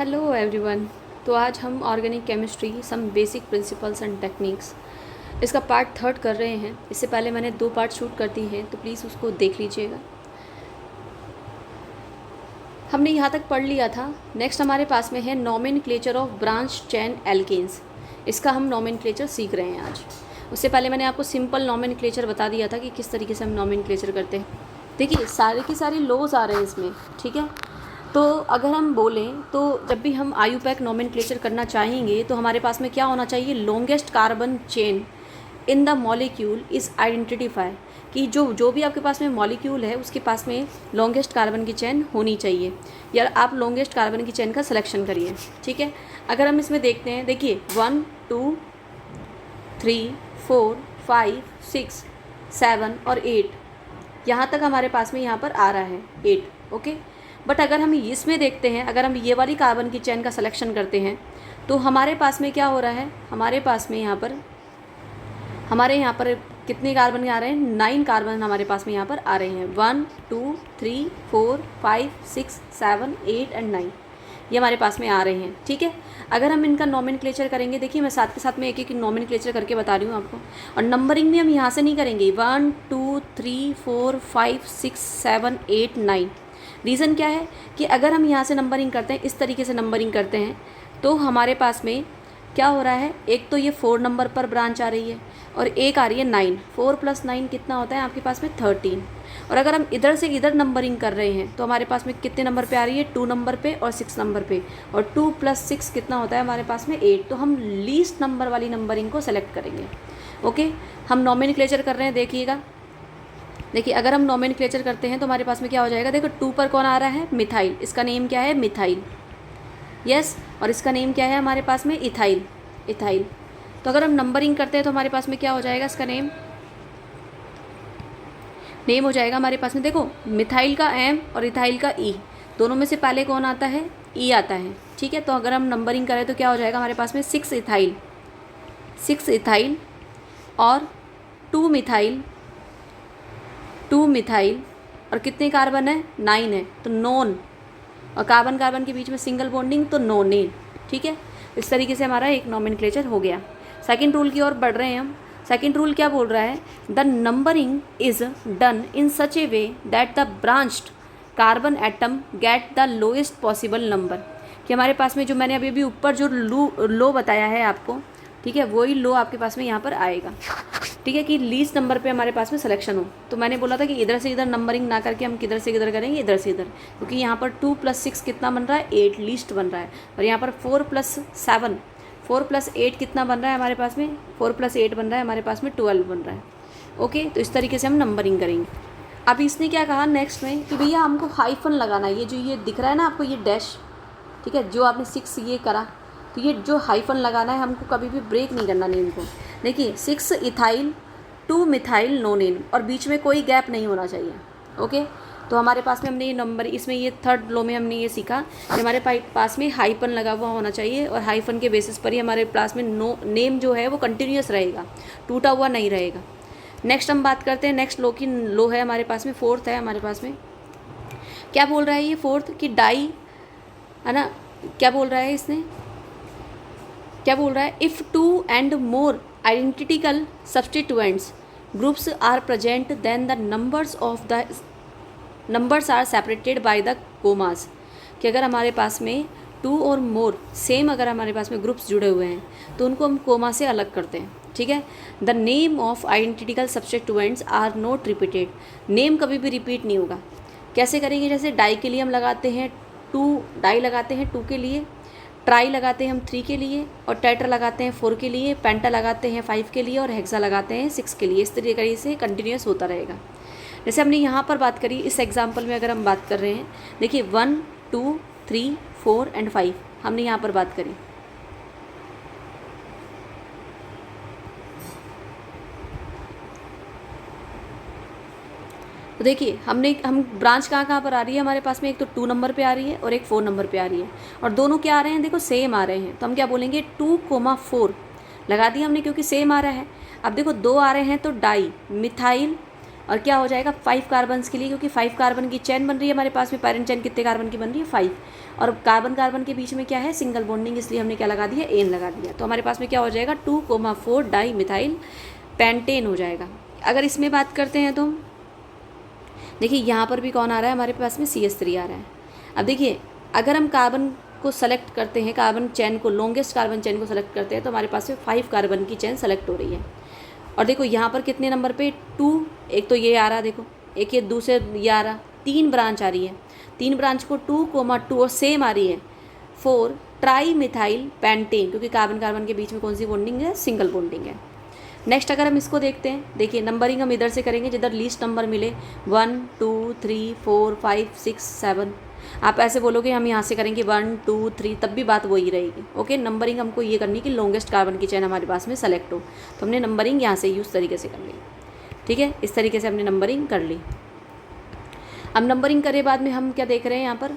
Hello everyone. तो आज हम organic chemistry some basic principles and techniques इसका पार्ट थर्ड कर रहे हैं। इससे पहले मैंने 2 पार्ट शूट कर दी हैं, तो प्लीज़ उसको देख लीजिएगा। हमने यहाँ तक पढ़ लिया था। नेक्स्ट हमारे पास में है nomenclature of branch chain alkanes. इसका हम नॉमेनक्लेचर सीख रहे हैं आज। उससे पहले मैंने आपको सिंपल नॉमेनक्लेचर बता दिया था कि किस तरीके से हम नॉमेनक्लेचर करते हैं। देखिए सारे की सारी लोज आ रहे हैं इसमें, ठीक है। तो अगर हम बोलें तो जब भी हम आयुपैक नॉमेनक्लेचर करना चाहेंगे तो हमारे पास में क्या होना चाहिए, longest carbon chain in the molecule is identify, कि जो भी आपके पास में मॉलिक्यूल है उसके पास में लॉन्गेस्ट कार्बन की चेन होनी चाहिए, या आप लॉन्गेस्ट कार्बन की चेन का सिलेक्शन करिए, ठीक है। अगर हम इसमें देखते हैं, देखिए 1 2 3 4 5 6 7 और 8, यहाँ तक हमारे पास में यहाँ पर आ रहा है 8, ओके। बट अगर हम इसमें देखते हैं, अगर हम ये वाली कार्बन की चेन का सिलेक्शन करते हैं तो हमारे पास में क्या हो रहा है, हमारे पास में हमारे यहाँ पर कितने कार्बन आ रहे हैं, 9 कार्बन हमारे पास में यहाँ पर आ रहे हैं। 1 2 3 4 5 6 7 8 एंड 9 ये हमारे पास में आ रहे हैं, ठीक है। अगर हम इनका नॉमेनक्लेचर करेंगे, देखिए मैं साथ के साथ में एक एक नॉमेनक्लेचर करके बता रही हूँ आपको। और नंबरिंग भी हम यहाँ से नहीं करेंगे 1 2 3 4 5 6 7 8 9। रीज़न क्या है कि अगर हम यहाँ से नंबरिंग करते हैं, इस तरीके से नंबरिंग करते हैं, तो हमारे पास में क्या हो रहा है, एक तो ये 4 नंबर पर ब्रांच आ रही है और एक आ रही है 9। 4 + 9 कितना होता है आपके पास में 13। और अगर हम इधर से इधर नंबरिंग कर रहे हैं तो हमारे पास में कितने नंबर पे आ रही है, 2 नंबर पे और 6 नंबर पे। और 2 + 6 कितना होता है हमारे पास में 8। तो हम लीस्ट नंबर वाली नंबरिंग को सेलेक्ट करेंगे, ओके। हम नॉमेनक्लेचर कर रहे हैं, देखिएगा। देखिए अगर हम नॉमेनक्लेचर करते हैं तो हमारे पास में क्या हो जाएगा, देखो 2 पर कौन आ रहा है, मिथाइल। इसका नेम क्या है, मिथाइल, यस। और इसका नेम क्या है हमारे पास में, इथाइल, इथाइल। तो अगर हम नंबरिंग करते हैं तो हमारे पास में क्या हो जाएगा, इसका नेम हो जाएगा हमारे पास में, देखो मिथाइल का M और इथाइल का E, दोनों में से पहले कौन आता है, E आता है, ठीक है। तो अगर हम नंबरिंग करें तो क्या हो जाएगा हमारे पास में 6 इथाइल, 6 इथाइल और 2 मिथाइल, 2 मिथाइल और कितने कार्बन है, 9 है, तो नॉन। और कार्बन कार्बन के बीच में सिंगल बॉन्डिंग, तो नॉनेन, ठीक है। इस तरीके से हमारा एक नॉमेनक्लेचर हो गया। सेकंड रूल की ओर बढ़ रहे हैं हम। सेकंड रूल क्या बोल रहा है, the numbering is done in such a way that the branched carbon atom get the lowest possible number. कि हमारे पास में जो मैंने अभी अभी ऊपर जो लो बताया है आपको, ठीक है, वही लो आपके पास में यहाँ पर आएगा, ठीक है, कि लीस्ट नंबर पे हमारे पास में सिलेक्शन हो। तो मैंने बोला था कि इधर से इधर नंबरिंग ना करके हम किधर से किधर करेंगे, इधर से इधर, क्योंकि यहाँ पर 2 + 6 कितना बन रहा है, 8 लीस्ट बन रहा है। और यहाँ पर 4 + 7 4 + 8 कितना बन रहा है हमारे पास में, 4 + 8 बन रहा है हमारे पास में 12 बन रहा है, ओके। तो इस तरीके से हम नंबरिंग करेंगे। अब इसने क्या कहा नेक्स्ट में कि भैया हमको हाइफन लगाना है। ये जो ये दिख रहा है ना आपको, ये डैश, ठीक है, जो आपने 6 ये करा, तो ये जो हाइफन लगाना है हमको, कभी भी ब्रेक नहीं करना नेम को। देखिए 6 इथाइल 2 मिथाइल नॉनेन, और बीच में कोई गैप नहीं होना चाहिए, ओके। तो हमारे पास में हमने ये नंबर, इसमें ये थर्ड लो में हमने ये सीखा कि हमारे पास में हाइफन लगा हुआ होना चाहिए, और हाइफन के बेसिस पर ही हमारे पास में नेम जो है वो कंटिन्यूस रहेगा, टूटा हुआ नहीं रहेगा। नेक्स्ट हम बात करते हैं, नेक्स्ट लो की लो है हमारे पास में, फोर्थ है हमारे पास में। क्या बोल रहा है ये फोर्थ, कि डाई, है ना, क्या बोल रहा है इसने, क्या बोल रहा है, if 2 and more identical substituents groups are present then the numbers are separated by the commas। कि अगर हमारे पास में 2 और मोर सेम अगर हमारे पास में ग्रुप्स जुड़े हुए हैं तो उनको हम कोमा से अलग करते हैं, ठीक है। The name of identical substituents are not repeated. Name कभी भी रिपीट नहीं होगा। कैसे करेंगे, जैसे डाई के लिए हम लगाते हैं 2, डाई लगाते हैं 2 के लिए, ट्राई लगाते हैं हम 3 के लिए, और टेट्रा लगाते हैं 4 के लिए, पेंटा लगाते हैं 5 के लिए, और हेक्सा लगाते हैं 6 के लिए। इस तरीके से कंटिन्यूस होता रहेगा। जैसे हमने यहाँ पर बात करी, इस एग्जांपल में अगर हम बात कर रहे हैं, देखिए 1 2 3 4 एंड 5 हमने यहाँ पर बात करी। तो देखिए हम ब्रांच कहाँ पर आ रही है हमारे पास में, एक तो 2 नंबर पे आ रही है और एक 4 नंबर पे आ रही है, और दोनों क्या आ रहे हैं, देखो सेम आ रहे हैं। तो हम क्या बोलेंगे, 2, 4 लगा दिया हमने, क्योंकि सेम आ रहा है। अब देखो 2 आ रहे हैं तो डाई मिथाइल, और क्या हो जाएगा 5 कार्बन्स के लिए, क्योंकि 5 कार्बन की चेन बन रही है हमारे पास में। पैरेंट चेन कितने कार्बन की बन रही है, 5। और कार्बन कार्बन के बीच में क्या है, सिंगल बॉन्डिंग, इसलिए हमने क्या लगा दिया, एन लगा दिया। तो हमारे पास में क्या हो जाएगा, 2,4 डाई मिथाइल पेंटेन हो जाएगा। अगर इसमें बात करते हैं तो देखिए यहाँ पर भी कौन आ रहा है, हमारे पास में CH3 आ रहा है। अब देखिए अगर हम कार्बन को सेलेक्ट करते हैं, कार्बन चेन को, लॉन्गेस्ट कार्बन चेन को सेलेक्ट करते हैं, तो हमारे पास में 5 कार्बन की चेन सेलेक्ट हो रही है। और देखो यहाँ पर कितने नंबर पे, 2, एक तो ये आ रहा, देखो एक ये दूसरे ये आ रहा, 3 ब्रांच आ रही है, 3 ब्रांच को 2,2 और सेम आ रही है 4 ट्राई मिथाइल पेंटेन, क्योंकि कार्बन कार्बन के बीच में कौन सी बॉन्डिंग है, सिंगल बॉन्डिंग है। नेक्स्ट अगर हम इसको देखते हैं, देखिए नंबरिंग हम इधर से करेंगे जिधर लीस्ट नंबर मिले, 1 2 3 4 5 6 7। आप ऐसे बोलोगे हम यहाँ से करेंगे 1 2 3, तब भी बात वही रहेगी। ओके, नंबरिंग हमको ये करनी है कि लॉन्गेस्ट कार्बन की चेन हमारे पास में सेलेक्ट हो, तो हमने नंबरिंग यहाँ से यूज़ तरीके से कर ली। ठीक है, इस तरीके से हमने नंबरिंग कर ली। अब नंबरिंग करे बाद में हम क्या देख रहे हैं यहाँ पर,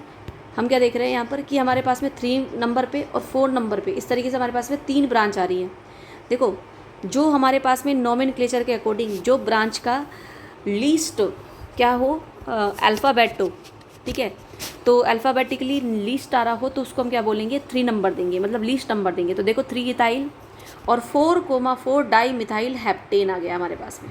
हम क्या देख रहे हैं यहाँ पर कि हमारे पास में 3 नंबर पे और 4 नंबर पे इस तरीके से हमारे पास में 3 ब्रांच आ रही है। देखो जो हमारे पास में नोमेनक्लेचर के अकॉर्डिंग जो ब्रांच का लीस्ट क्या हो, अल्फ़ाबेट हो, ठीक है, तो अल्फ़ाबेटिकली लीस्ट आ रहा हो तो उसको हम क्या बोलेंगे, 3 नंबर देंगे, मतलब लीस्ट नंबर देंगे। तो देखो 3 इथाइल और 4,4 डाई मिथाइल हेप्टेन आ गया हमारे पास में।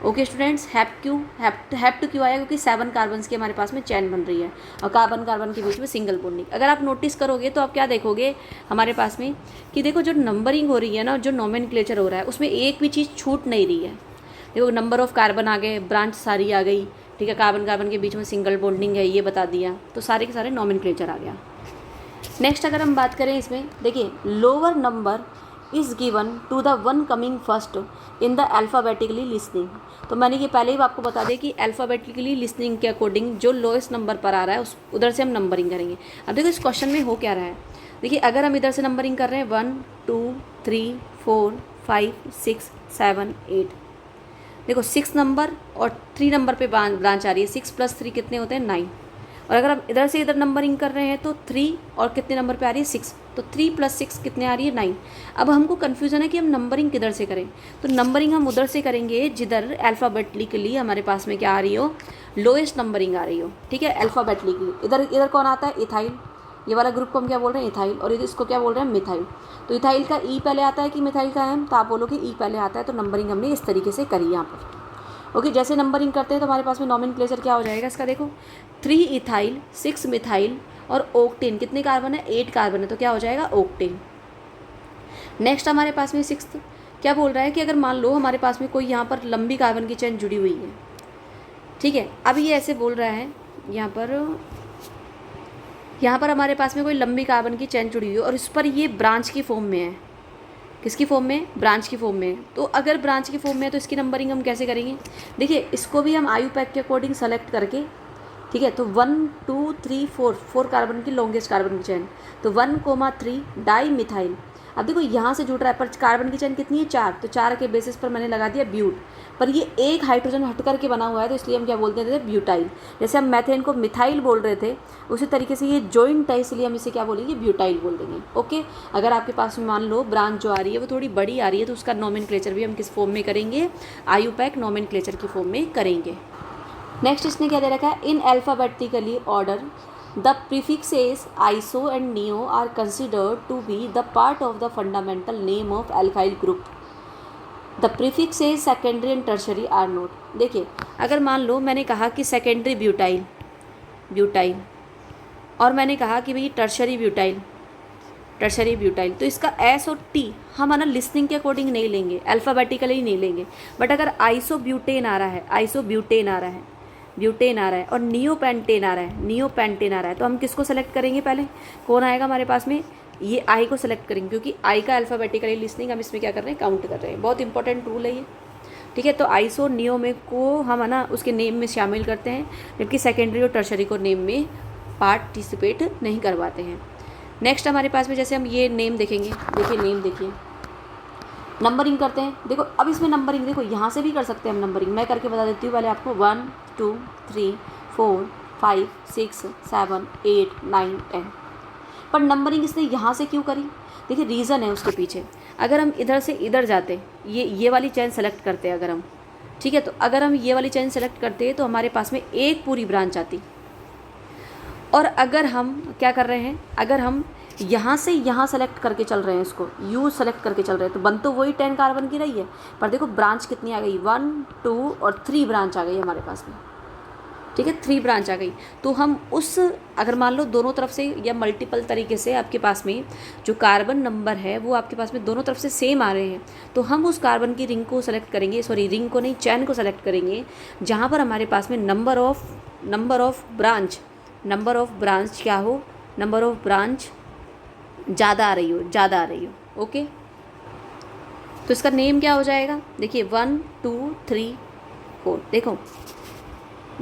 ओके स्टूडेंट्स, हैप टू क्यों आया, क्योंकि 7 कार्बन्स की हमारे पास में चैन बन रही है और कार्बन कार्बन के बीच में सिंगल बॉन्डिंग। अगर आप नोटिस करोगे तो आप क्या देखोगे हमारे पास में कि देखो जो नंबरिंग हो रही है ना, जो नोमेनक्लेचर हो रहा है, उसमें एक भी चीज़ छूट नहीं रही है। देखो नंबर ऑफ कार्बन आ गए, ब्रांच सारी आ गई, ठीक है, कार्बन कार्बन के बीच में सिंगल बॉन्डिंग है ये बता दिया, तो सारे के सारे नोमेनक्लेचर आ गया। नेक्स्ट अगर हम बात करें इसमें, देखिए lower number is given to the one coming first in the alphabetically listening. तो मैंने ये पहले ही आपको बता दें कि अल्फ़ाबेटिकली लिसनिंग के अकॉर्डिंग जो लोएस्ट नंबर पर आ रहा है उस उधर से हम नंबरिंग करेंगे। अब देखो इस क्वेश्चन में हो क्या रहा है, देखिए अगर हम इधर से नंबरिंग कर रहे हैं 1 2 3 4 5 6 7 8, देखो 6 नंबर और 3 नंबर पे ब्रांच आ रही है, 6 + 3 कितने होते हैं, 9। और अगर हम इधर से इधर नंबरिंग कर रहे हैं तो 3 और कितने नंबर पे आ रही है, 6, तो 3 + 6 कितने आ रही है, 9। अब हमको कन्फ्यूज़न है कि हम नंबरिंग किधर से करें, तो नंबरिंग हम उधर से करेंगे जिधर अल्फ़ाबेटिकली हमारे पास में क्या आ रही हो, लोएस्ट नंबरिंग आ रही हो। ठीक है, अल्फ़ाबेटिकली इधर कौन आता है, इथाइल, ये वाला ग्रुप को हम क्या बोल रहे हैं, इथाइल, और इसको क्या बोल रहे हैं, मिथाइल। तो इथाइल का ई पहले आता है कि मिथाइल का एम, तो आप बोलोगे ई पहले आता है, तो नंबरिंग हमने इस तरीके से करी यहाँ पर। ओके, जैसे नंबरिंग करते हैं तो हमारे पास में नोमेनक्लेचर क्या हो जाएगा इसका, देखो 3 इथाइल 6 मिथाइल और ओक्टेन, कितने कार्बन है, 8 कार्बन है, तो क्या हो जाएगा, ओक्टेन। नेक्स्ट हमारे पास में 6 क्या बोल रहा है कि अगर मान लो हमारे पास में कोई यहाँ पर लंबी कार्बन की चेन जुड़ी हुई है, ठीक है, अब ये ऐसे बोल रहा है यहाँ पर हमारे पास में कोई लंबी कार्बन की चेन जुड़ी हुई है और इस पर ये ब्रांच की फॉर्म में है, किसकी फॉर्म में, ब्रांच की फॉर्म में। तो अगर ब्रांच की फॉर्म में है तो इसकी नंबरिंग हम कैसे करेंगे, देखिए इसको भी हम IUPAC के अकॉर्डिंग सेलेक्ट करके, ठीक है, तो 1 2 3 4 कार्बन की लॉन्गेस्ट कार्बन की चेन, तो 1,3 डाई मिथाइल। अब देखो यहाँ से जुड़ रहा है पर कार्बन की चेन कितनी है, 4, तो 4 के बेसिस पर मैंने लगा दिया ब्यूट, पर ये एक हाइड्रोजन हट करके बना हुआ है तो इसलिए हम क्या बोलते थे, ब्यूटाइल। जैसे हम मैथेन को मिथाइल बोल रहे थे उसी तरीके से ये जॉइंट है इसलिए हम इसे क्या बोलेंगे, ब्यूटाइल बोल देंगे। ओके, अगर आपके पास में मान लो ब्रांच जो आ रही है वो थोड़ी बड़ी आ रही है तो उसका नोमेनक्लेचर भी हम किस फॉर्म में करेंगे, IUPAC नोमेनक्लेचर की फॉर्म में करेंगे। नेक्स्ट इसने क्या दे रखा है, in alphabetically order the prefixes iso and neo are considered to be the part of the fundamental name of alkyl group. The prefixes secondary and tertiary are not. देखिए अगर मान लो मैंने कहा कि सेकेंडरी ब्यूटाइल और मैंने कहा कि भाई टर्शरी ब्यूटाइल, तो इसका S और T हम है ना लिसनिंग के अकॉर्डिंग नहीं लेंगे, अल्फ़ाबेटिकली नहीं लेंगे। बट अगर आइसोब्यूटेन आ रहा है और नियोपेंटेन आ रहा है तो हम किसको सेलेक्ट करेंगे, पहले कौन आएगा हमारे पास में, ये I को सेलेक्ट करेंगे, क्योंकि I का अल्फ़ाबेटिकली लिसनिंग हम इसमें क्या कर रहे हैं, काउंट कर रहे हैं। बहुत इंपॉर्टेंट रूल है ये, ठीक है। तो आइसो नियो में को हम है ना उसके नेम में शामिल करते हैं, जबकि सेकेंडरी और टर्शरी को नेम में पार्टिसिपेट नहीं करवाते हैं। नेक्स्ट हमारे पास में जैसे हम ये नेम देखेंगे, देखिए नंबरिंग करते हैं। देखो अब इसमें नंबरिंग देखो यहाँ से भी कर सकते हैं हम नंबरिंग, मैं करके बता देती हूँ पहले आपको, 1 2 3 4 5 6 7 8 9 10। पर नंबरिंग इसने यहाँ से क्यों करी, देखिए रीज़न है उसके पीछे। अगर हम इधर से इधर जाते, ये वाली चेन सेलेक्ट करते अगर हम, ठीक है, तो अगर हम ये वाली चेन सेलेक्ट करते तो हमारे पास में एक पूरी ब्रांच आती और अगर हम क्या कर रहे हैं, अगर हम यहाँ से यहाँ सेलेक्ट करके चल रहे हैं, इसको यू सेलेक्ट करके चल रहे हैं, तो बन तो वही 10 कार्बन की रही है, पर देखो ब्रांच कितनी आ गई, 1 2 और 3 ब्रांच आ गई हमारे पास में। ठीक है, 3 ब्रांच आ गई। तो हम उस, अगर मान लो दोनों तरफ से या मल्टीपल तरीके से आपके पास में जो कार्बन नंबर है वो आपके पास में दोनों तरफ से सेम आ रहे हैं, तो हम उस कार्बन की रिंग को सेलेक्ट करेंगे, सॉरी रिंग को नहीं, चैन को सेलेक्ट करेंगे, जहाँ पर हमारे पास में नंबर ऑफ ब्रांच क्या हो, नंबर ऑफ ब्रांच ज़्यादा आ रही हो। ओके, तो इसका नेम क्या हो जाएगा, देखिए 1 2 3 4, देखो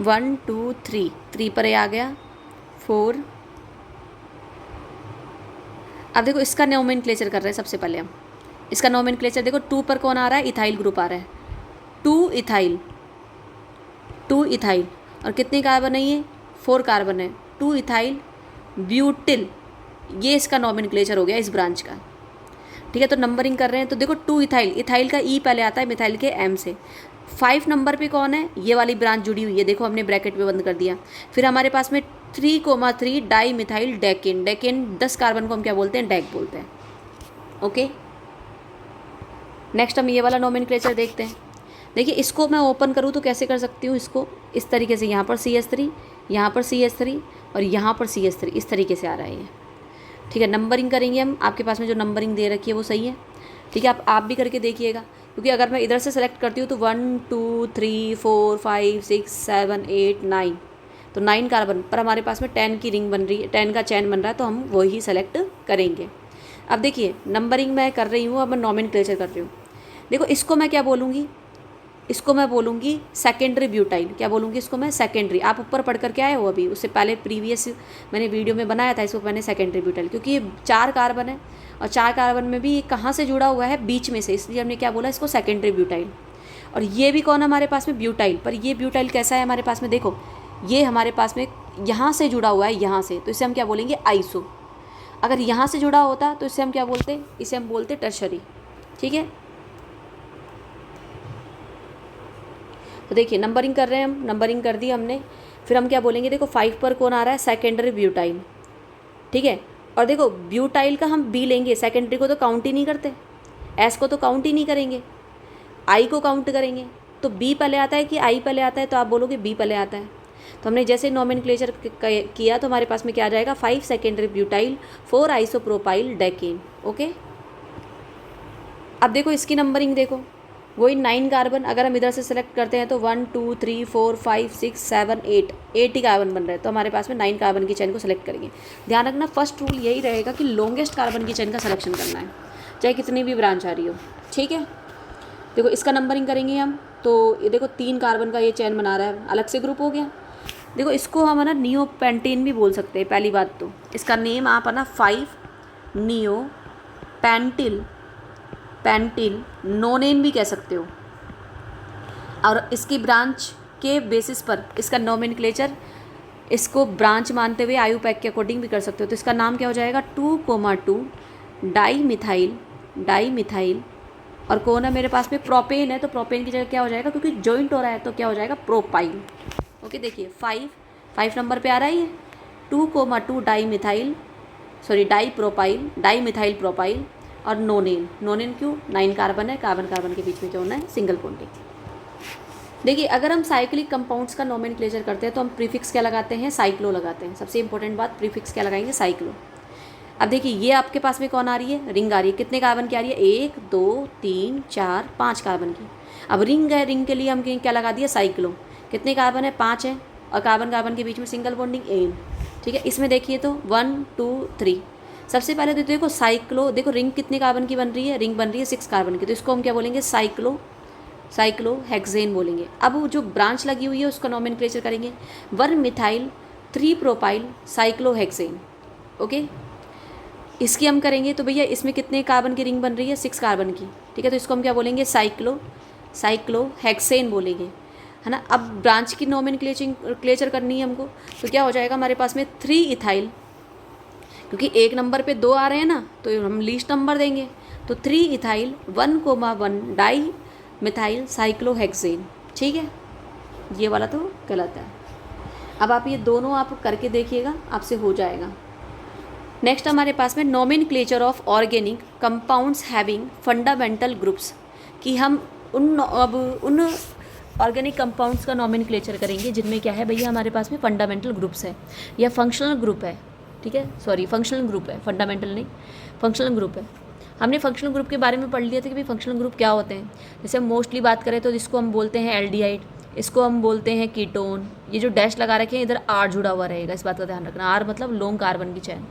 1 2 3 पर ये आ गया 4। अब देखो इसका नोमेनक्लेचर कर रहे हैं। सबसे पहले हम इसका नोमेनक्लेचर देखो, 2 पर कौन आ रहा है, इथाइल ग्रुप आ रहा है, 2 इथाइल और कितने कार्बन है ये, 4 कार्बन है, 2 इथाइल ब्यूटिल, ये इसका नोमेनक्लेचर हो गया इस ब्रांच का। ठीक है, तो नंबरिंग कर रहे हैं, तो देखो 2 इथाइल का ई पहले आता है मिथाइल के एम से। 5 नंबर पे कौन है, ये वाली ब्रांच जुड़ी हुई है, देखो हमने ब्रैकेट में बंद कर दिया। फिर हमारे पास में 3,3 डाई मिथाइल डेकिन, 10 कार्बन को हम क्या बोलते हैं, डेक बोलते हैं। ओके, नेक्स्ट हम ये वाला नोमेनक्लेचर देखते हैं। देखिए इसको मैं ओपन करूँ तो कैसे कर सकती हूँ, इसको इस तरीके से, यहाँ पर CH3, यहाँ पर CH3 और यहाँ पर CH3, इस तरीके से आ रहा है ये। ठीक है, नंबरिंग करेंगे हम, आपके पास में जो नंबरिंग दे रखी है वो सही है। ठीक है, आप भी करके देखिएगा, क्योंकि अगर मैं इधर से सेलेक्ट करती हूँ तो 1 2 3 4 5 6 7 8 9, तो 9 कार्बन पर हमारे पास में 10 की रिंग बन रही है, 10 का चैन बन रहा है, तो हम वही सेलेक्ट करेंगे। अब देखिए नंबरिंग मैं कर रही हूँ, अब मैं नोमेनक्लेचर कर रही हूँ। देखो इसको मैं क्या बोलूँगी, इसको मैं बोलूँगी सेकेंडरी ब्यूटाइल, क्या बोलूँगी इसको मैं, सेकेंडरी। आप ऊपर पढ़ करके आए हो अभी, उससे पहले प्रीवियस मैंने वीडियो में बनाया था इसको मैंने सेकेंडरी ब्यूटाइल, क्योंकि ये 4 कार्बन है और 4 कार्बन में भी ये कहाँ से जुड़ा हुआ है, बीच में से, इसलिए हमने क्या बोला इसको सेकेंडरी ब्यूटाइल। और ये भी कौन है हमारे पास में, ब्यूटाइल, पर ये ब्यूटाइल कैसा है हमारे पास में, देखो ये हमारे पास में यहाँ से जुड़ा हुआ है, यहाँ से, तो इसे हम क्या बोलेंगे, आइसो। अगर यहाँ से जुड़ा होता तो इसे हम क्या बोलते, इसे हम बोलते टर्शरी। ठीक है, तो देखिए नंबरिंग कर रहे हैं हम, नंबरिंग कर दी हमने। फिर हम क्या बोलेंगे, देखो 5 पर कौन आ रहा है, सेकेंडरी ब्यूटाइल। ठीक है, और देखो ब्यूटाइल का हम बी लेंगे, सेकेंडरी को तो काउंट ही नहीं करते, एस को तो काउंट ही नहीं करेंगे, आई को काउंट करेंगे। तो बी पहले आता है कि आई पहले आता है, तो आप बोलोगे बी पहले आता है। तो हमने जैसे नोमेनक्लेचर किया तो हमारे पास में क्या आ जाएगा, 5 secondary butyl, 4 isopropyl decane. Okay, अब देखो इसकी नंबरिंग देखो, वही 9 कार्बन, अगर हम इधर से सेलेक्ट करते हैं तो 1 2 3 4 5 6 7 8 ही कार्बन बन रहे हैं, तो हमारे पास में 9 कार्बन की चेन को सेलेक्ट करेंगे। ध्यान रखना फर्स्ट रूल यही रहेगा कि लॉन्गेस्ट कार्बन की चेन का सिलेक्शन करना है, चाहे कितनी भी ब्रांच आ रही हो। ठीक है, देखो इसका नंबरिंग करेंगे हम, तो ये देखो 3 कार्बन का ये चेन बना रहा है, अलग से ग्रुप हो गया। देखो इसको हम है ना नियो पेंटेन भी बोल सकते हैं। पहली बात तो इसका नेम आप है ना 5 नियो पेंटिल नोनेन भी कह सकते हो, और इसकी ब्रांच के बेसिस पर इसका नोमेनक्लेचर, इसको ब्रांच मानते हुए आयु पैक के अकॉर्डिंग भी कर सकते हो। तो इसका नाम क्या हो जाएगा, 2,2 डाई मिथाइल और कौन है मेरे पास में, प्रोपेन है, तो प्रोपेन की जगह क्या हो जाएगा, क्योंकि जॉइंट हो रहा है तो क्या हो जाएगा, प्रोपाइल। ओके, देखिए 5 नंबर पे आ रहा है ये 2,2 डाई मिथाइल प्रोपाइल और नोनेन क्यों, 9 कार्बन है, कार्बन के बीच में क्या होना है, सिंगल बॉन्डिंग। देखिए अगर हम साइक्लिक कंपाउंड्स का नोमेनक्लेचर करते हैं तो हम प्रीफिक्स क्या लगाते हैं, साइक्लो लगाते हैं। सबसे इंपॉर्टेंट बात, प्रीफिक्स क्या लगाएंगे, साइक्लो। अब देखिए ये आपके पास में कौन आ रही है, रिंग आ रही है, कितने कार्बन की आ रही है, 1 2 3 4 5 कार्बन की। अब रिंग है, रिंग के लिए हम क्या लगा दिया, साइक्लो। कितने कार्बन है, 5 है, और कार्बन के बीच में सिंगल बॉन्डिंग एन। ठीक है, इसमें देखिए तो 1 2 3। सबसे पहले तो देखो साइक्लो, देखो रिंग कितने कार्बन की बन रही है, रिंग बन रही है 6 कार्बन की, तो इसको हम क्या बोलेंगे, साइक्लोहेक्सेन बोलेंगे। अब वो जो ब्रांच लगी हुई है उसका नोमेनक्लेचर करेंगे, 1 मिथाइल 3 प्रोपाइल साइक्लोहेक्सेन। ओके, इसकी हम करेंगे तो भैया इसमें कितने कार्बन की रिंग बन रही है, 6 कार्बन की। ठीक है, तो इसको हम क्या बोलेंगे, साइक्लोहेक्सेन बोलेंगे, है ना। अब ब्रांच की नोमेनक्लेचर करनी है हमको, तो क्या हो जाएगा हमारे पास में 3 इथाइल, क्योंकि 1 नंबर पे 2 आ रहे हैं ना, तो हम लीस्ट नंबर देंगे, तो 3 इथाइल 1,1 डाई मिथाइल साइक्लोहेक्सेन। ठीक है, ये वाला तो गलत है। अब आप ये दोनों आप करके देखिएगा, आपसे हो जाएगा। नेक्स्ट हमारे पास में nomenclature of organic compounds having fundamental groups, कि हम उन ऑर्गेनिक कंपाउंड्स का नॉमेनक्लेचर करेंगे जिनमें क्या है भैया, हमारे पास में फंडामेंटल ग्रुप्स है या फंक्शनल ग्रुप है। ठीक है, सॉरी फंक्शनल ग्रुप है, फंडामेंटल नहीं, फंक्शनल ग्रुप है। हमने फंक्शनल ग्रुप के बारे में पढ़ लिया था कि भाई फंक्शनल ग्रुप क्या होते हैं। जैसे हम मोस्टली बात करें तो इसको हम बोलते हैं एल्डिहाइड, इसको हम बोलते हैं कीटोन। ये जो डैश लगा रखे हैं इधर आर जुड़ा हुआ रहेगा, इस बात का ध्यान रखना। आर मतलब लॉन्ग कार्बन की चैन।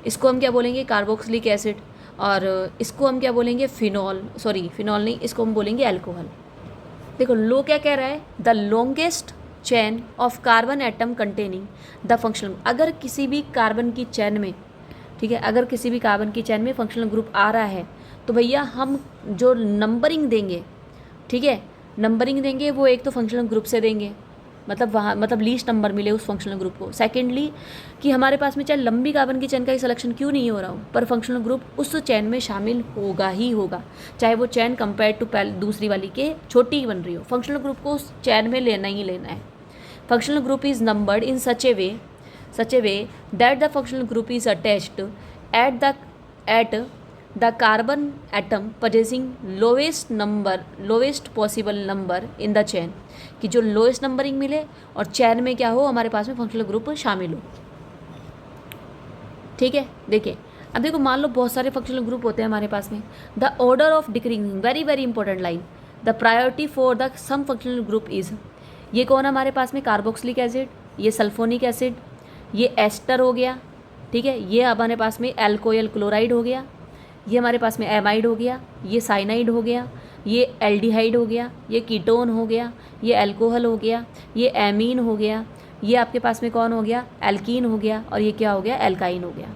इसको हम क्या बोलेंगे, कार्बोक्सिलिक एसिड। और इसको हम क्या बोलेंगे, फिनॉल, सॉरी फिनॉल नहीं, इसको हम बोलेंगे अल्कोहल। देखो लो क्या कह रहा है, the longest chain of carbon atom containing the functional. अगर किसी भी कार्बन की चैन में, ठीक है, अगर किसी भी कार्बन की चैन में फंक्शनल ग्रुप आ रहा है तो भैया हम जो नंबरिंग देंगे, ठीक है, नंबरिंग देंगे वो एक तो फंक्शनल ग्रुप से देंगे, मतलब वहाँ मतलब लीस्ट नंबर मिले उस फंक्शनल ग्रुप को। सेकेंडली कि हमारे पास में चाहे लंबी कार्बन की चैन का ही सिलेक्शन क्यों नहीं हो रहा हो, पर फंक्शनल ग्रुप उस चैन में शामिल होगा ही होगा, चाहे वो चैन कंपेयर टू दूसरी वाली के छोटी ही बन रही हो, फंक्शनल ग्रुप को उस चैन में लेना ही लेना है। Functional group is numbered in such a way that the functional group is attached at the carbon atom possessing lowest possible number in the chain, कि जो लोएस्ट नंबरिंग मिले और चैन में क्या हो, हमारे पास में फंक्शनल ग्रुप शामिल हो। ठीक है, देखिए अब देखो मान लो बहुत सारे फंक्शनल ग्रुप होते हैं हमारे पास में। The order of decreasing, very very important line, the priority for the some functional group is, ये कौन है हमारे पास में, कार्बोक्सिलिक एसिड, ये सल्फोनिक एसिड, ये एस्टर हो गया। ठीक है, ये हमारे पास में एल्कोयल क्लोराइड हो गया, ये हमारे पास में एमाइड हो गया, ये साइनाइड हो गया, ये एल्डिहाइड हो गया, ये कीटोन हो गया, ये अल्कोहल हो गया, ये एमीन हो गया, ये आपके पास में कौन हो गया, एल्कीन हो गया, और ये क्या हो गया, एल्काइन हो गया।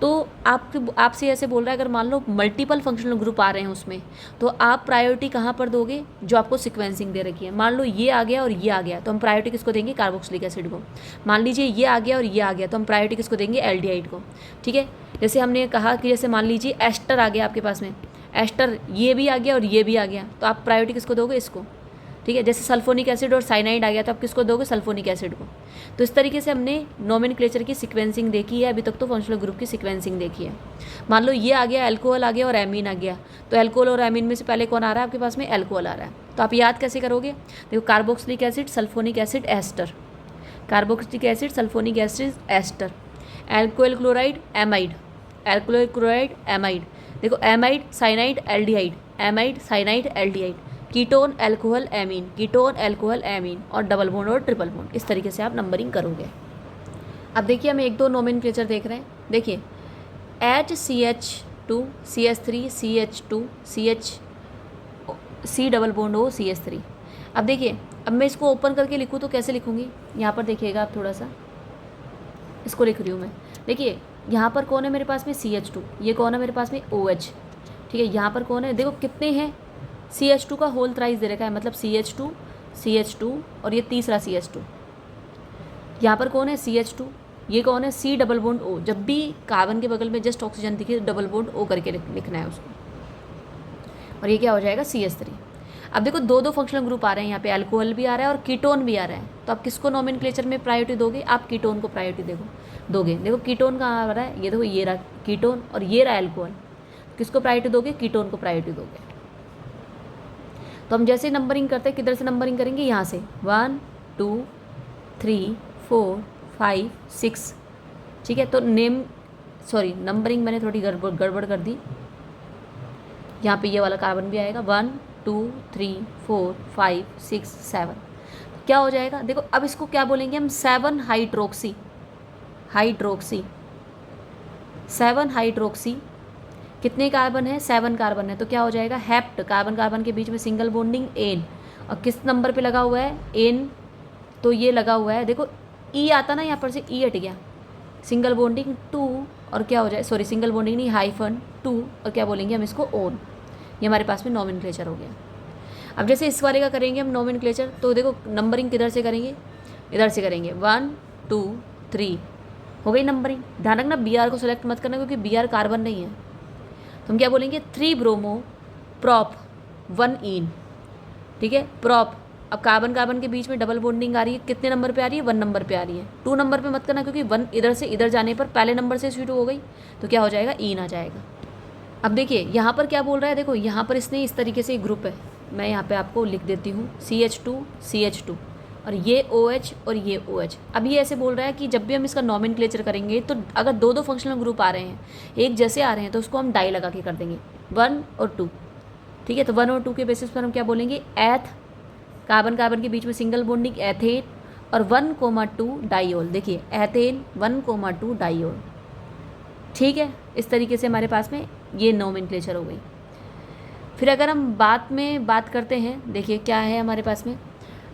तो आपसे ऐसे बोल रहा है, अगर मान लो मल्टीपल फंक्शनल ग्रुप आ रहे हैं उसमें, तो आप प्रायोरिटी कहाँ पर दोगे, जो आपको सिक्वेंसिंग दे रखी है। मान लो ये आ गया और ये आ गया तो हम प्रायोरिटी किसको देंगे, कार्बोक्सिलिक एसिड को। मान लीजिए ये आ गया और ये आ गया तो हम प्रायोरिटी किसको देंगे, एल्डिहाइड को। ठीक है, जैसे हमने कहा कि जैसे मान लीजिए एस्टर आ गया आपके पास में, एस्टर ये भी आ गया और ये भी आ गया तो आप प्रायोरिटी किसको दोगे, इसको। ठीक है, जैसे सल्फोनिक एसिड और साइनाइड आ गया तो आप किसको दोगे, सल्फोनिक एसिड को। तो इस तरीके से हमने नोमेनक्लेचर की सीक्वेंसिंग देखी है, अभी तक तो फंक्शनल ग्रुप की सीक्वेंसिंग देखी है। मान लो ये आ गया, अल्कोहल आ गया और एमीन आ गया, तो अल्कोहल और एमीन में से पहले कौन आ रहा है आपके पास में, अल्कोहल आ रहा है। तो आप याद कैसे करोगे, देखो carboxylic acid, sulphonic acid, ester, carboxylic acid, sulphonic acid, ester, alcohol chloride, amide, alcohol chloride, amide, देखो amide, cyanide, aldehyde, amide, cyanide, aldehyde, ketone, alcohol, amine, ketone, alcohol, amine, और डबल बॉन्ड और ट्रिपल बॉन्ड। इस तरीके से आप numbering करोगे। अब देखिए हम एक दो नोमेनक्लेचर देख रहे हैं। देखिए HCH2, CH3, CH2, C double bond O, CH3। अब देखिए, अब मैं इसको ओपन करके लिखूँ तो कैसे लिखूँगी, यहाँ पर देखिएगा आप, थोड़ा सा इसको लिख रही हूँ मैं। देखिए यहाँ पर कौन है मेरे पास में, CH2, ये कौन है मेरे पास में, OH। ठीक है, यहाँ पर कौन है, देखो कितने हैं, CH2 का होल थ्राइस दे रखा है, मतलब CH2, CH2 और ये तीसरा CH2। यहाँ पर कौन है, CH2, ये कौन है, C डबल बॉन्ड O। जब भी कार्बन के बगल में जस्ट ऑक्सीजन दिखे डबल बॉन्ड O करके लिखना है उसको, और ये क्या हो जाएगा, CH3। अब देखो दो दो फंक्शनल ग्रुप आ रहे हैं यहाँ पे, अल्कोहल भी आ रहा है और कीटोन भी आ रहा है, तो आप किसको नोमेनक्लेचर में प्रायोरिटी दोगे, आप कीटोन को प्रायोरिटी दोगे। देखो कीटोन कहाँ आ रहा है, ये देखो ये रहा कीटोन और ये रहा अल्कोहल, किसको प्रायोरिटी दोगे, कीटोन को प्रायोरिटी दोगे। तो हम जैसे नंबरिंग करते हैं, किधर से नंबरिंग करेंगे, यहाँ से 1 2 3 4 5 6। ठीक है, तो नंबरिंग मैंने थोड़ी गड़बड़ कर दी। यहाँ पे ये वाला कार्बन भी आएगा, 1 2 3 4 5 6 7। क्या हो जाएगा, देखो अब इसको क्या बोलेंगे हम, 7 हाइड्रोक्सी। 7 हाइड्रोक्सी कितने कार्बन है, 7 कार्बन है, तो क्या हो जाएगा, हेप्ट, कार्बन कार्बन के बीच में सिंगल बॉन्डिंग एन, और किस नंबर पे लगा हुआ है, एन, तो ये लगा हुआ है, देखो ई आता ना, यहाँ पर से ई हट गया, सिंगल बॉन्डिंग 2, और क्या हो जाए, सॉरी सिंगल बॉन्डिंग नहीं, हाइफन 2, और क्या बोलेंगे हम इसको, ओन। ये हमारे पास में नोमेनक्लेचर हो गया। अब जैसे इस वाले का करेंगे हम नोमेनक्लेचर, तो देखो नंबरिंग किधर से करेंगे, इधर से करेंगे, 1 2 3 हो गई नंबरिंग। ध्यान रखना Br को सेलेक्ट मत करना, क्योंकि Br कार्बन नहीं है। तो हम क्या बोलेंगे, 3 ब्रोमो प्रॉप 1 इन। ठीक है, प्रॉप अब कार्बन कार्बन के बीच में डबल बॉन्डिंग आ रही है, कितने नंबर पे आ रही है? 1 नंबर पे आ रही है। 2 नंबर पे मत करना, क्योंकि 1 इधर से इधर जाने पर पहले नंबर से शुरू हो गई तो क्या हो जाएगा? ईन आ जाएगा। अब देखिए यहाँ पर क्या बोल रहा है, देखो यहाँ पर इसने इस तरीके से एक ग्रुप है, मैं यहाँ पे आपको लिख देती हूँ CH2 और ये OH और ये OH। अब ये ऐसे बोल रहा है कि जब भी हम इसका नॉमेनक्लेचर करेंगे तो अगर दो दो फंक्शनल ग्रुप आ रहे हैं, एक जैसे आ रहे हैं, तो उसको हम डाई लगा के कर देंगे 1 और 2। ठीक है, तो 1 और 2 के बेसिस पर हम क्या बोलेंगे? एथ, कार्बन कार्बन के बीच में सिंगल बॉन्डिंग एथेन, और 1,2 डाईओल। देखिए एथेन 1,2 डाईओल। ठीक है, इस तरीके से हमारे पास में ये नॉमेनक्लेचर हो गई। फिर अगर हम बात करते हैं, देखिए क्या है हमारे पास में,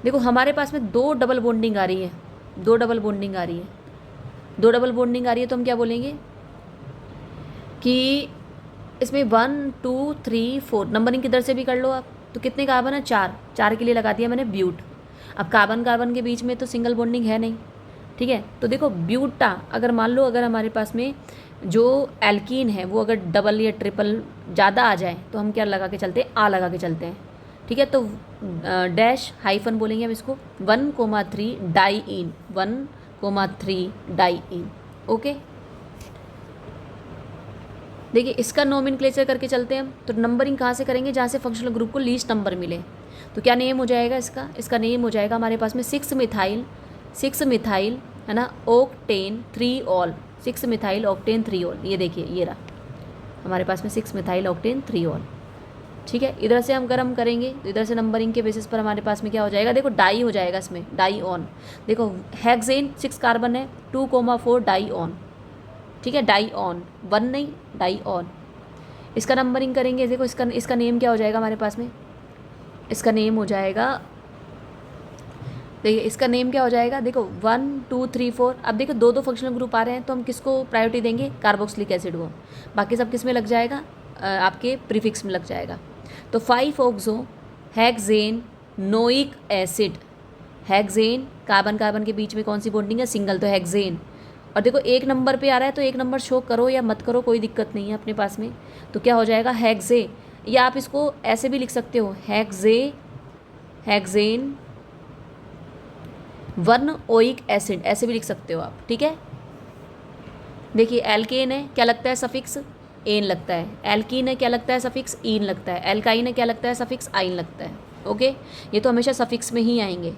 देखो हमारे पास में 2 डबल बॉन्डिंग आ रही है, 2 डबल बॉन्डिंग आ रही है, 2 डबल बॉन्डिंग आ रही है, तो हम क्या बोलेंगे कि इसमें 1 2 3 4 नंबरिंग किधर से भी कर लो आप। तो कितने कार्बन है? 4 के लिए लगा दिया मैंने ब्यूट। अब कार्बन कार्बन के बीच में तो सिंगल बॉन्डिंग है नहीं। ठीक है, तो देखो ब्यूटा, अगर मान लो अगर हमारे पास में जो एल्कीन है वो अगर डबल या ट्रिपल ज़्यादा आ जाए तो हम क्या लगा के चलते हैं? आ लगा के चलते हैं। ठीक है, तो डैश हाइफन बोलेंगे हम इसको, 1,3 डाई इन, 1,3 डाई इन। ओके, देखिए इसका नॉमेनक्लेचर करके चलते हैं हम। तो नंबरिंग कहाँ से करेंगे? जहाँ से फंक्शनल ग्रुप को लीस्ट नंबर मिले। तो क्या नेम हो जाएगा इसका नेम हो जाएगा हमारे पास में 6 मिथाइल है ना, octane 3 all, 6 methyl octane 3 all. ये देखिए ये रहा हमारे पास में 6 मिथाइल ऑक्टेन 3 ऑल। ठीक है, इधर से हम गर्म करेंगे तो इधर से नंबरिंग के बेसिस पर हमारे पास में क्या हो जाएगा? देखो डाई हो जाएगा इसमें, डाई ऑन। देखो हेक्सेन 6 कार्बन है, 2,4 डाई ऑन। ठीक है, डाई ऑन, 1 नहीं, डाई ऑन। इसका नंबरिंग करेंगे, देखो इसका नेम क्या हो जाएगा हमारे पास में? इसका नेम हो जाएगा, देखिए इसका नेम क्या हो जाएगा? देखो 1 2 3 4। अब देखो 2 फंक्शनल ग्रुप आ रहे हैं तो हम किसको प्रायोरिटी देंगे? कार्बोक्सिलिक एसिड को। बाकी सब किस में लग जाएगा? आपके प्रीफिक्स में लग जाएगा। तो 5 oxo hexanoic acid, hexane carbon carbon के बीच में कौन सी बॉन्डिंग है? सिंगल, तो हेक्सेन। और देखो 1 नंबर पे आ रहा है तो 1 नंबर शो करो या मत करो, कोई दिक्कत नहीं है अपने पास में। तो क्या हो जाएगा? हेक्से, या आप इसको ऐसे भी लिख सकते हो, हेक्सेन 1 ओइक एसिड, ऐसे भी लिख सकते हो आप। ठीक है, देखिए एल्केन है, क्या लगता है? सफिक्स एन लगता है। एल्कीन है, क्या लगता है? सफिक्स ईन लगता है। एल्काइन है, क्या लगता है? सफिक्स आइन लगता है। ओके, ये तो हमेशा सफिक्स में ही आएंगे।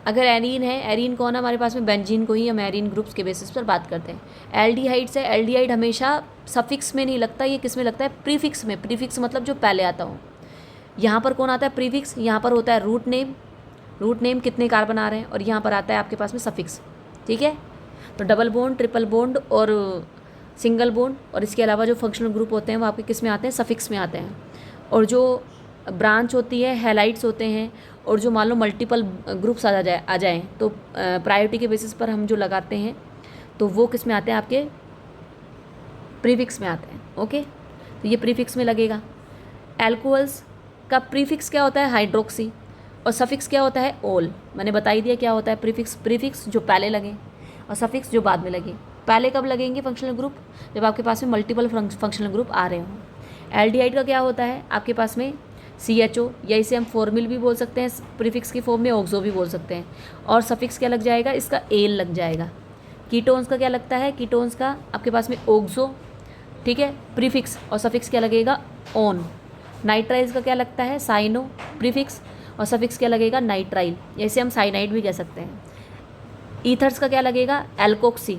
अगर एरीन है, एरीन कौन है हमारे पास में? बेंजीन को ही हम एरीन ग्रुप्स के बेसिस पर बात करते हैं। एल्डिहाइड्स है, एल्डिहाइड हमेशा सफिक्स में नहीं लगता, ये किस में लगता है? प्रीफिक्स में। प्रीफिक्स मतलब जो पहले आता हो। यहाँ पर कौन आता है? प्रीफिक्स। यहाँ पर होता है रूट नेम कितने कार्बन आ रहे हैं, और यहाँ पर आता है आपके पास में सफिक्स। ठीक है, तो डबल बॉन्ड, ट्रिपल बॉन्ड और सिंगल बॉन्ड, और इसके अलावा जो फंक्शनल ग्रुप होते हैं वो आपके किस में आते हैं? सफिक्स में आते हैं। और जो ब्रांच होती है, हैलाइड्स होते हैं, और जो मान लो मल्टीपल ग्रुप्स आ जाएँ तो प्रायोरिटी के बेसिस पर हम जो लगाते हैं तो वो किस में आते हैं? आपके प्रीफिक्स में आते हैं। ओके, तो ये प्रीफिक्स में लगेगा। एल्कोहल्स का प्रीफिक्स क्या होता है? हाइड्रोक्सी, और सफिक्स क्या होता है? ओल। मैंने बता ही दिया क्या होता है प्रीफिक्स जो पहले लगे और सफिक्स जो बाद में लगे। पहले कब लगेंगे फंक्शनल ग्रुप? जब आपके पास में मल्टीपल फंक्शनल ग्रुप आ रहे हों। एल्डिहाइड का क्या होता है आपके पास में? CHO, या इसे हम फॉर्मिल भी बोल सकते हैं, प्रीफिक्स की फॉर्म में ऑक्सो भी बोल सकते हैं। और सफिक्स क्या लग जाएगा? इसका एल लग जाएगा। कीटोन्स का क्या लगता है? कीटोन्स का आपके पास में ऑक्सो, ठीक है, प्रीफिक्स, और सफिक्स क्या लगेगा? ऑन। नाइट्राइल्स का क्या लगता है? साइनो, प्रीफिक्स, और सफिक्स क्या लगेगा? नाइट्राइल, जैसे हम साइनाइड भी कह सकते हैं। ईथर्स का क्या लगेगा? एल्कोक्सी।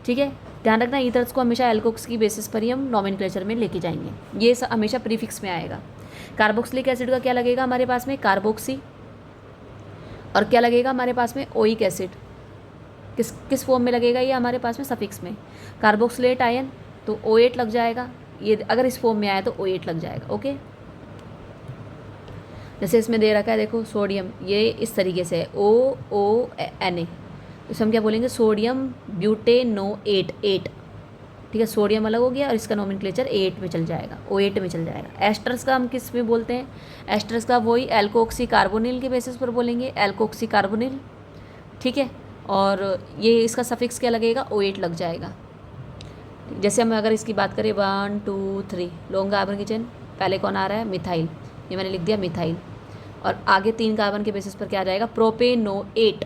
ठीक है, ध्यान रखना ईथर्स को हमेशा एल्कोक्स की बेसिस पर ही हम नॉमेनक्लेचर में लेके जाएंगे, ये हमेशा प्रीफिक्स में आएगा। कार्बोक्सिलिक एसिड का क्या लगेगा हमारे पास में? कार्बोक्सी। और क्या लगेगा हमारे पास में? Oic acid. किस फॉर्म में लगेगा ये हमारे पास में? सफिक्स में। कार्बोक्सिलेट आयन तो O8 लग जाएगा, ये अगर इस फॉर्म में आया तो O8 लग जाएगा। ओके, जैसे इसमें दे रखा है देखो सोडियम, ये इस तरीके से है OONA, तो हम क्या बोलेंगे? सोडियम ब्यूटेनोएट 8। ठीक है, सोडियम अलग हो गया और इसका नॉमेनक्लेचर 8 में चल जाएगा, O8 में चल जाएगा। एस्टर्स का हम किस में बोलते हैं? एस्टर्स का वही एल्कोक्सी कार्बोनिल के बेसिस पर बोलेंगे, एल्कोक्सी कार्बोनिल। ठीक है, और ये इसका सफिक्स क्या लगेगा? O8 लग जाएगा। जैसे हम अगर इसकी बात करें 1 2 3 लॉन्ग कार्बन की चेन, पहले कौन आ रहा है? मिथाइल, ये मैंने लिख दिया मिथाइल। और आगे 3 कार्बन के बेसिस पर क्या आ जाएगा, प्रोपेनोएट।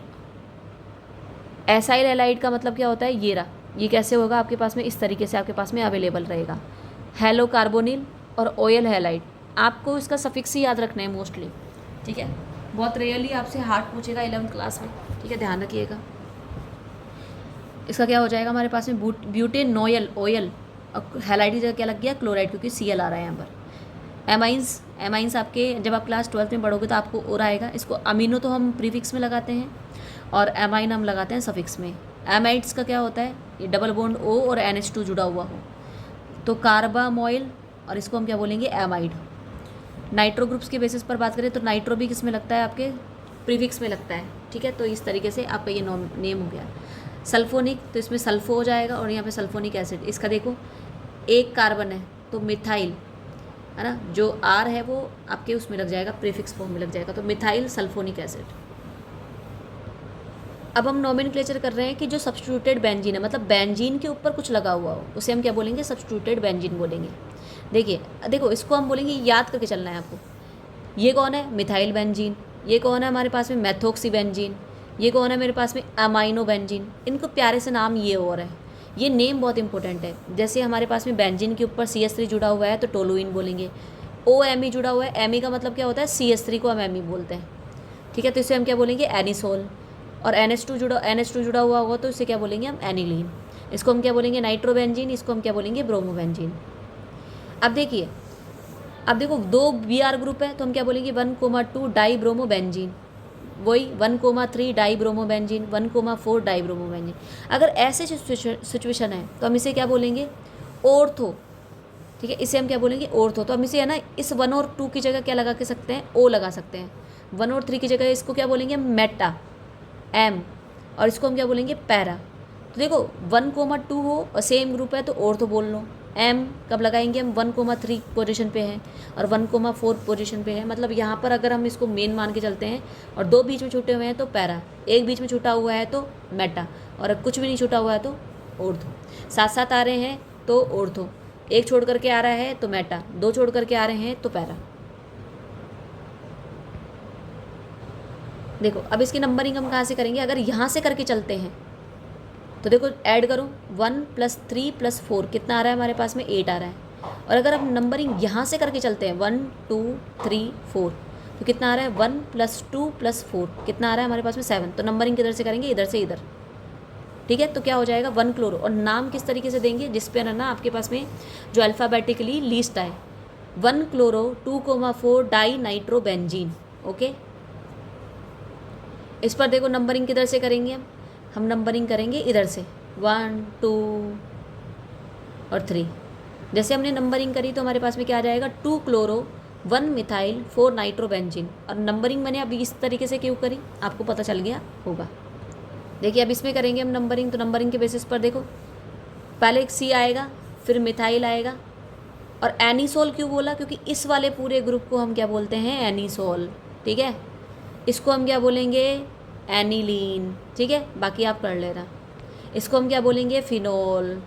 एसाइल हैलाइड का मतलब क्या होता है, ये रहा, ये कैसे होगा आपके पास में, इस तरीके से आपके पास में अवेलेबल रहेगा, हेलो कार्बोनिल और ओयल हैलाइड। आपको इसका सफिक्स ही याद रखना है मोस्टली, ठीक है, बहुत रेयरली आपसे हार्ड पूछेगा 11th क्लास में, ठीक है, ध्यान रखिएगा। इसका क्या हो जाएगा हमारे पास में, ब्यूटेनोयल ओयल, हैलाइड की जगह क्या लग गया, क्लोराइड, क्योंकि Cl आ रहा है यहाँ पर। एमाइंस आपके जब आप क्लास 12th में पढ़ोगे तो आपको और आएगा। इसको अमीनो तो हम प्रीफिक्स में लगाते हैं और एमाइन हम लगाते हैं सफिक्स में। एमाइड्स का क्या होता है, ये डबल बॉन्ड O और NH2 जुड़ा हुआ हो तो कार्बामोइल, और इसको हम क्या बोलेंगे, एमाइड। नाइट्रो ग्रुप्स के बेसिस पर बात करें तो नाइट्रो भी किस में लगता है, आपके प्रीफिक्स में लगता है, ठीक है। तो इस तरीके से आपका ये नेम हो गया। सल्फोनिक, तो इसमें सल्फो हो जाएगा और यहाँ पे सल्फोनिक एसिड। इसका देखो एक कार्बन है तो मिथाइल, है ना, जो R है वो आपके उसमें लग जाएगा, प्रीफिक्स फॉर्म में लग जाएगा, तो मिथाइल सल्फोनिक एसिड। अब हम नोमेनक्लेचर कर रहे हैं कि जो सब्स्टिट्यूटेड बेंजीन है, मतलब बेंजीन के ऊपर कुछ लगा हुआ हो, उसे हम क्या बोलेंगे, सब्स्टिट्यूटेड बेंजीन बोलेंगे। देखो इसको हम बोलेंगे, याद करके चलना है आपको। ये कौन है, मिथाइल बेंजीन। ये कौन है हमारे पास में, मेथोक्सी बेंजीन। ये कौन है मेरे पास में, अमाइनो बेंजीन। इनको प्यारे से नाम ये और है, ये नेम बहुत इंपॉर्टेंट है। जैसे हमारे पास में बेंजीन के ऊपर CH3 जुड़ा हुआ है तो टोलुइन बोलेंगे। OMe जुड़ा हुआ है, Me का मतलब क्या होता है, CH3 को हम Me बोलते हैं, ठीक है, तो इसे हम क्या बोलेंगे, एनिसोल। और NH2 जुड़ा हुआ होगा तो इसे क्या बोलेंगे हम, एनिलीन। इसको हम क्या बोलेंगे, नाइट्रोबेंजीन। इसको हम क्या बोलेंगे, ब्रोमोबेंजीन। अब देखो 2 Br ग्रुप है तो हम क्या बोलेंगे, 1,2 डाई ब्रोमोबेंजीन, वही 1,3 डाई ब्रोमोबेंजीन, 1,4 डाई ब्रोमोबेंजीन। अगर ऐसे सिचुएशन है तो हम इसे क्या बोलेंगे, ऑर्थो, ठीक है, इसे हम क्या बोलेंगे, ऑर्थो। तो हम इसे है ना, इस 1 और 2 की जगह क्या लगा के सकते हैं, O लगा सकते हैं। 1 और 3 की जगह इसको क्या बोलेंगे, मेटा, M, और इसको हम क्या बोलेंगे, पैरा। तो देखो 1,2 हो और सेम ग्रुप है तो ऑर्थो बोल लो। M कब लगाएंगे हम, 1,3 पोजीशन पे है और 1,4 पोजीशन पे है, मतलब यहाँ पर अगर हम इसको मेन मान के चलते हैं और 2 बीच में छूटे हुए हैं तो पैरा, एक बीच में छूटा हुआ है तो मेटा, और कुछ भी नहीं छूटा हुआ है तो ऑर्थो। साथ साथ आ रहे हैं तो ऑर्थो, एक छोड़ करके आ रहा है तो मेटा, 2 छोड़ करके आ रहे हैं तो पैरा। देखो अब इसकी नंबरिंग हम कहाँ से करेंगे, अगर यहाँ से करके चलते हैं तो देखो ऐड करो, 1 + 3 + 4 कितना आ रहा है हमारे पास में, 8 आ रहा है। और अगर हम नंबरिंग यहाँ से करके चलते हैं 1 2 3 4 तो कितना आ रहा है, 1 + 2 + 4 कितना आ रहा है हमारे पास में, 7। तो नंबरिंग किधर से करेंगे, इधर से इधर, ठीक है। तो क्या हो जाएगा, 1 क्लोरो। और नाम किस तरीके से देंगे, जिस पे ना आपके पास में जो अल्फ़ाबेटिकली लीस्ट आए, 1 क्लोरो 2,4 डाई नाइट्रोबेंजीन, ओके। इस पर देखो नंबरिंग किधर से करेंगे हम नंबरिंग करेंगे इधर से, 1 2 और 3। जैसे हमने नंबरिंग करी तो हमारे पास में क्या आ जाएगा, 2 क्लोरो 1 मिथाइल 4 नाइट्रोबेंजीन। और नंबरिंग मैंने अभी इस तरीके से क्यों करी, आपको पता चल गया होगा। देखिए अब इसमें करेंगे हम नंबरिंग, तो नंबरिंग के बेसिस पर देखो पहले एक C आएगा, फिर मिथाइल आएगा। और एनिसोल क्यों बोला, क्योंकि इस वाले पूरे ग्रुप को हम क्या बोलते हैं, एनिसोल, ठीक है। इसको हम क्या बोलेंगे, एनिलीन, ठीक है, बाकी आप कर लेना। इसको हम क्या बोलेंगे, फिनोल।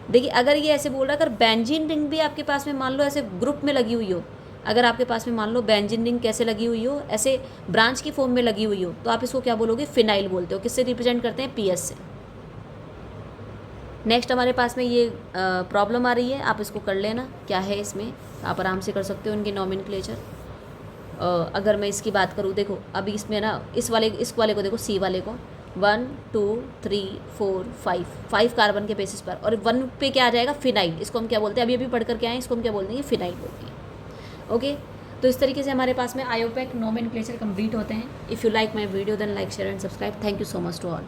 देखिए अगर ये ऐसे बोल रहा है, अगर बेंजीन रिंग भी आपके पास में मान लो ऐसे ग्रुप में लगी हुई हो, अगर आपके पास में मान लो बेंजीन रिंग कैसे लगी हुई हो, ऐसे ब्रांच की फॉर्म में लगी हुई हो, तो आप इसको क्या बोलोगे, फिनाइल बोलते हो। किससे रिप्रेजेंट करते हैं, PS से। नेक्स्ट हमारे पास में ये प्रॉब्लम आ रही है, आप इसको कर लेना, क्या है इसमें आप आराम से कर सकते हो इनकी नोमेनक्लेचर। अगर मैं इसकी बात करूँ, देखो अभी इसमें ना इस वाले को देखो, C वाले को 1 2 3 4 5 कार्बन के बेसिस पर, और 1 पे क्या आ जाएगा, फिनाइल। इसको हम क्या बोलते हैं, अभी बोल करके आए, इसको हम क्या बोलते हैं, फिनाइल बोलते हैं, ओके। तो इस तरीके से हमारे पास में आयोपेक नोमेनक्लेचर कंप्लीट होते हैं। If you like my video then like share and subscribe. Thank you so much to all.